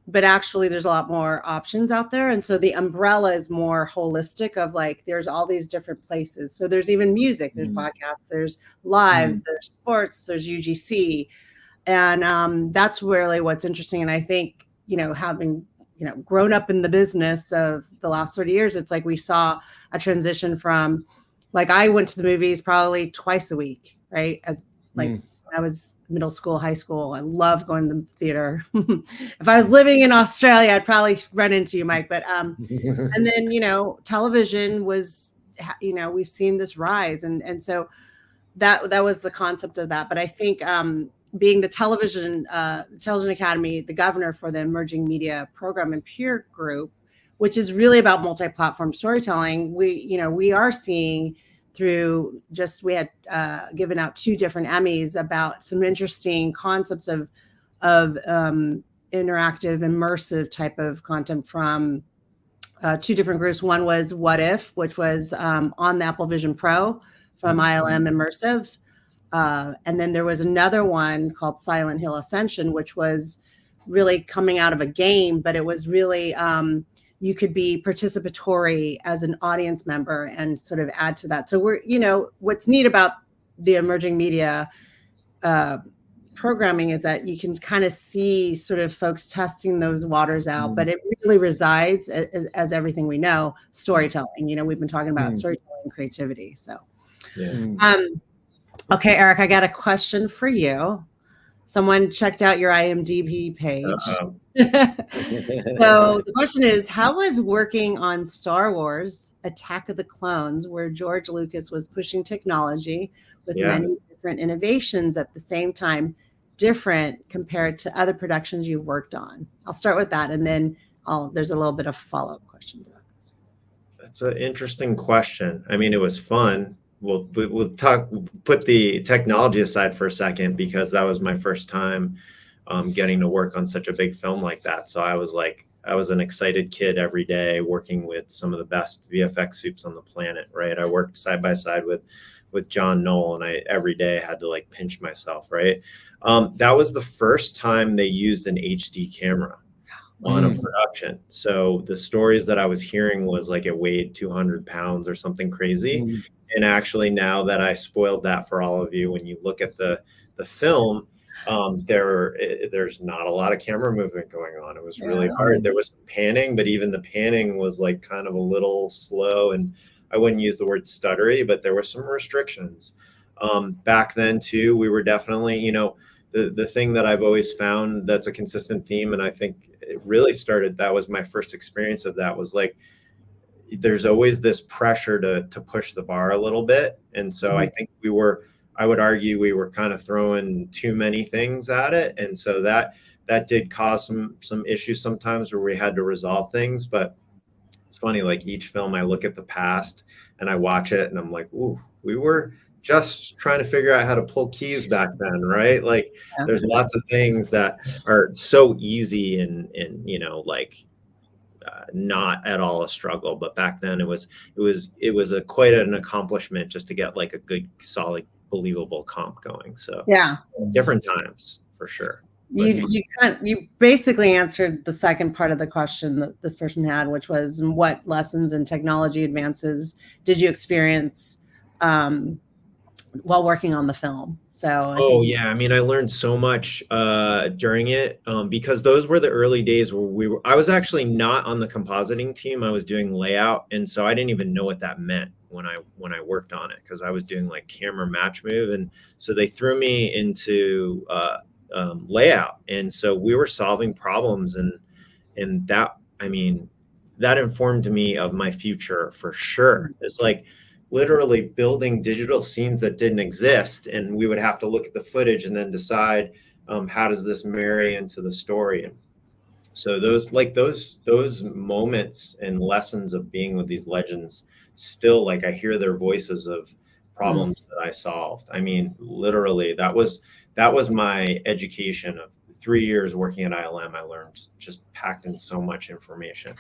but actually there's a lot more options out there. And so the umbrella is more holistic of like, there's all these different places. So there's even music, there's podcasts, there's live, there's sports, there's UGC. And that's really what's interesting. And I think, having, grown up in the business of the last 30 years, it's like we saw a transition from, like, I went to the movies probably twice a week, right? As like when I was middle school, high school, I loved going to the theater. If I was living in Australia, I'd probably run into you, Mike. But and then, television was, we've seen this rise. And so that was the concept of that. But I think being the Television Academy, the governor for the Emerging Media Program and Peer Group, which is really about multi-platform storytelling, we are seeing through we had given out 2 different Emmys about some interesting concepts of interactive, immersive type of content from 2 different groups. One was What If, which was on the Apple Vision Pro from ILM Immersive. And then there was another one called Silent Hill Ascension, which was really coming out of a game, but it was really, you could be participatory as an audience member and sort of add to that. So what's neat about the emerging media programming is that you can kind of see sort of folks testing those waters out, but it really resides as everything we know, storytelling. We've been talking about storytelling and creativity. So, okay, Eric, I got a question for you. Someone checked out your IMDb page. So the question is, how was working on Star Wars Attack of the Clones, where George Lucas was pushing technology with many different innovations at the same time, different compared to other productions you've worked on? I'll start with that, and then there's a little bit of follow-up question to that. That's an interesting question. I mean, it was fun. We'll put the technology aside for a second, because that was my first time getting to work on such a big film like that. So I was an excited kid every day working with some of the best VFX soups on the planet, right? I worked side by side with John Knoll, and I every day had to like pinch myself, right? That was the first time they used an HD camera on a production. So the stories that I was hearing was like it weighed 200 pounds or something crazy. And actually, now that I spoiled that for all of you, when you look at the film, there's not a lot of camera movement going on. It was really hard. There was some panning, but even the panning was like kind of a little slow, and I wouldn't use the word stuttery, but there were some restrictions. Back then too, we were definitely, the thing that I've always found that's a consistent theme, and I think it really started, that was my first experience of that, was like, there's always this pressure to push the bar a little bit. And so I think I would argue we were kind of throwing too many things at it. And so that did cause some issues sometimes where we had to resolve things. But it's funny, like each film I look at the past and I watch it and I'm like, ooh, we were just trying to figure out how to pull keys back then, right? Like there's lots of things that are so easy and not at all a struggle, but back then it was quite an accomplishment just to get like a good, solid, believable comp going. So different times for sure. You basically answered the second part of the question that this person had, which was, what lessons and technology advances did you experience while working on the film? So I mean, I learned so much during it because those were the early days where I was actually not on the compositing team. I was doing layout, and so I didn't even know what that meant when I worked on it, because I was doing like camera match move, and so they threw me into layout, and so we were solving problems, and that, I mean, that informed me of my future for sure. It's like literally building digital scenes that didn't exist, and we would have to look at the footage and then decide how does this marry into the story. And so those moments and lessons of being with these legends, still, like, I hear their voices of problems that I solved. I mean, literally, that was my education of 3 years working at ILM. I learned, just packed in so much information.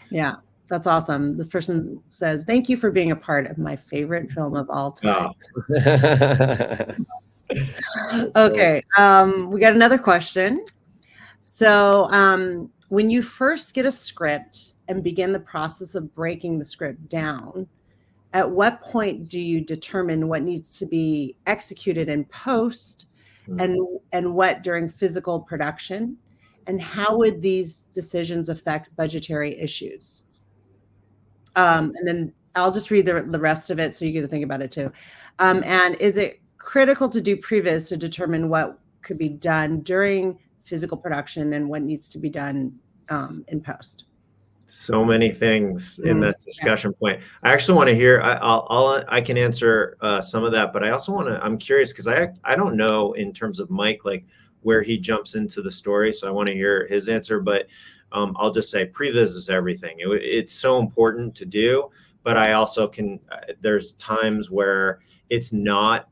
Yeah, that's awesome. This person says, "Thank you for being a part of my favorite film of all time." Okay, we got another question. So when you first get a script and begin the process of breaking the script down, at what point do you determine what needs to be executed in post and what during physical production? And how would these decisions affect budgetary issues? And then I'll just read the rest of it so you get to think about it too. And is it critical to do previs to determine what could be done during physical production and what needs to be done in post? So many things in that discussion point. I actually want to hear, I can answer some of that, but I also I'm curious, because I don't know in terms of Mike, like where he jumps into the story. So I want to hear his answer, but I'll just say previs is everything. It's so important to do, but I also there's times where it's not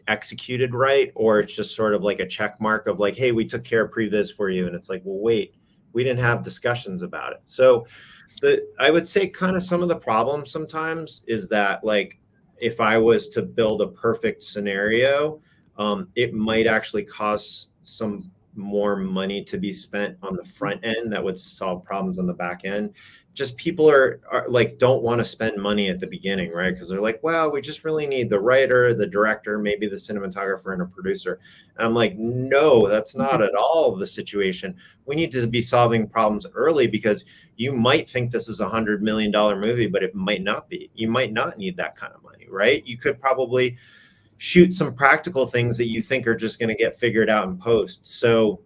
executed right, or it's just sort of like a check mark of like, hey, we took care of previs for you. And it's like, well, wait, we didn't have discussions about it. So I would say kind of some of the problems sometimes is that, like, if I was to build a perfect scenario, it might actually cost some more money to be spent on the front end that would solve problems on the back end. Just people are like, don't want to spend money at the beginning, right? Because they're like, well, we just really need the writer, the director, maybe the cinematographer and a producer. And I'm like, no, that's not at all the situation. We need to be solving problems early, because you might think this is $100 million movie, but it might not be. You might not need that kind of money, right? You could probably shoot some practical things that you think are just going to get figured out in post. So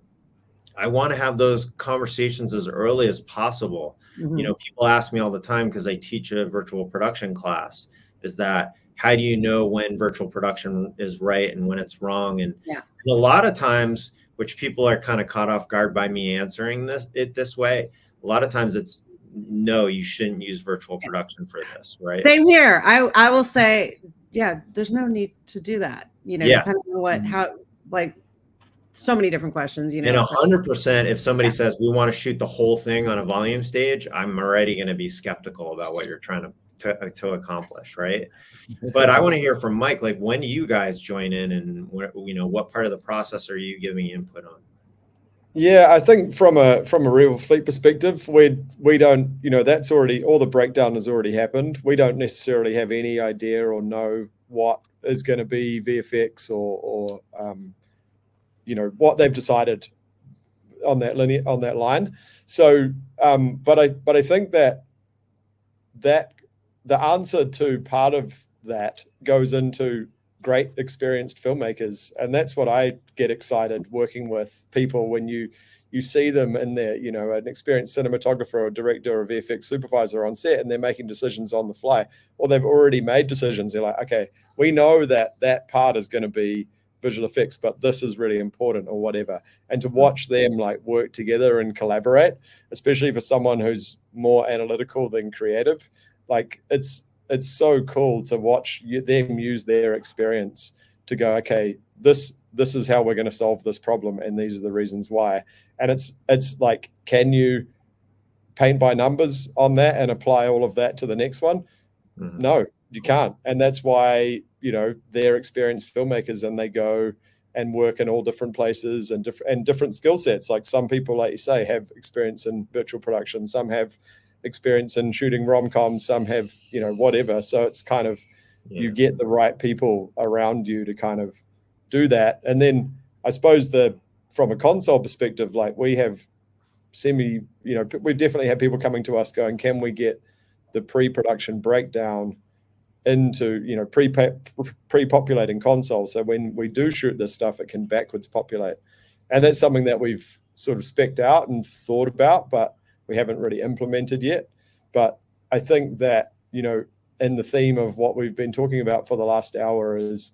I want to have those conversations as early as possible. You know, people ask me all the time, because I teach a virtual production class, is that how do you know when virtual production is right and when it's wrong? And a lot of times, which people are kind of caught off guard by me answering this way, a lot of times it's, no, you shouldn't use virtual production for this, right? Same here. I will say, yeah, there's no need to do that. You know, depending on like, so many different questions, you know. And 100%, if somebody says we want to shoot the whole thing on a volume stage, I'm already going to be skeptical about what you're trying to accomplish, right? But I want to hear from Mike, like, when do you guys join in, and what part of the process are you giving input on? Yeah, I think from a real fleet perspective, we don't, that's already, all the breakdown has already happened. We don't necessarily have any idea or know what is going to be VFX or what they've decided on that line. So, but I think that the answer to part of that goes into great experienced filmmakers, and that's what I get excited working with people when you see them in there, an experienced cinematographer or director or VFX supervisor on set, and they're making decisions on the fly, or they've already made decisions. They're like, okay, we know that part is going to be visual effects, but this is really important, or whatever. And to watch them like work together and collaborate, especially for someone who's more analytical than creative, like it's so cool to watch them use their experience to go, okay, this is how we're going to solve this problem, and these are the reasons why. And it's like, can you paint by numbers on that and apply all of that to the next one? No, you can't. And that's why they're experienced filmmakers, and they go and work in all different places and different skill sets. Like, some people, like you say, have experience in virtual production, some have experience in shooting rom-coms, some have whatever. So it's kind of you get the right people around you to kind of do that. And then I suppose from a console perspective, like, we have we've definitely had people coming to us going, can we get the pre-production breakdown into pre-populating consoles, so when we do shoot this stuff, it can backwards populate. And that's something that we've sort of spec'd out and thought about, but we haven't really implemented yet. But I think that in the theme of what we've been talking about for the last hour is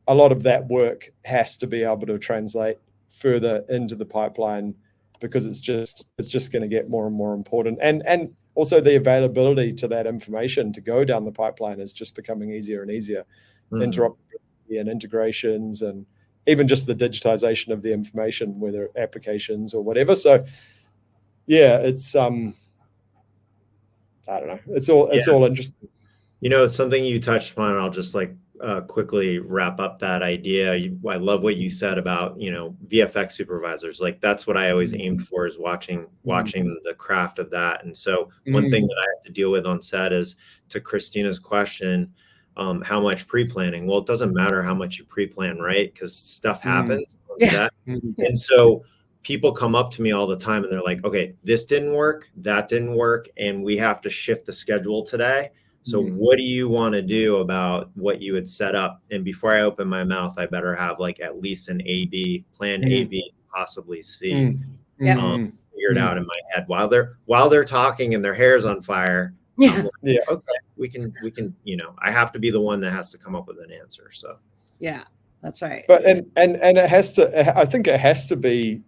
a lot of that work has to be able to translate further into the pipeline, because it's just going to get more and more important. And also the availability to that information to go down the pipeline is just becoming easier and easier. Interoperability and integrations, and even just the digitization of the information, whether applications or whatever. So yeah, it's I don't know. It's all interesting. Something you touched upon, I'll just quickly wrap up that idea. I love what you said about, VFX supervisors. Like, that's what I always aimed for, is watching the craft of that. And so one thing that I have to deal with on set is, to Christina's question, how much pre-planning? Well, it doesn't matter how much you pre-plan, right? Because stuff happens on set. And so people come up to me all the time and they're like, okay, this didn't work, that didn't work, and we have to shift the schedule today. So what do you want to do about what you had set up? And before I open my mouth, I better have at least an A/B plan, A/B, possibly C, figured out in my head while they're talking and their hair's on fire. Okay, we can. I have to be the one that has to come up with an answer. So yeah, that's right. But and it has to. I think it has to be.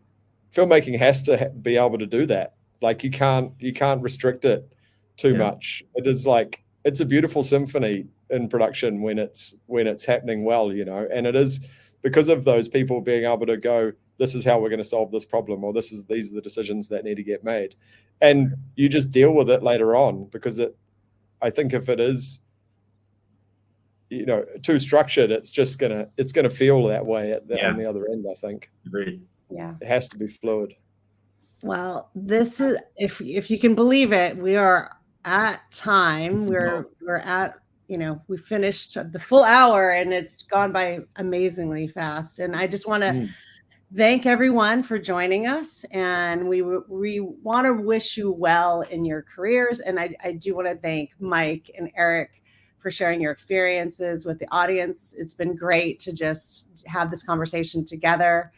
Filmmaking has to be able to do that. Like, you can't restrict it too much. It is it's a beautiful symphony in production when it's happening well, and it is because of those people being able to go, this is how we're going to solve this problem, or these are the decisions that need to get made. And you just deal with it later on, because I think if it is, too structured, it's going to feel that way on the other end, I think. Agreed. Yeah. It has to be fluid. Well, this is, if you can believe it, we are at time. We're at, we finished the full hour, and it's gone by amazingly fast. And I just want to thank everyone for joining us. And we want to wish you well in your careers. And I do want to thank Mike and Eric for sharing your experiences with the audience. It's been great to just have this conversation together.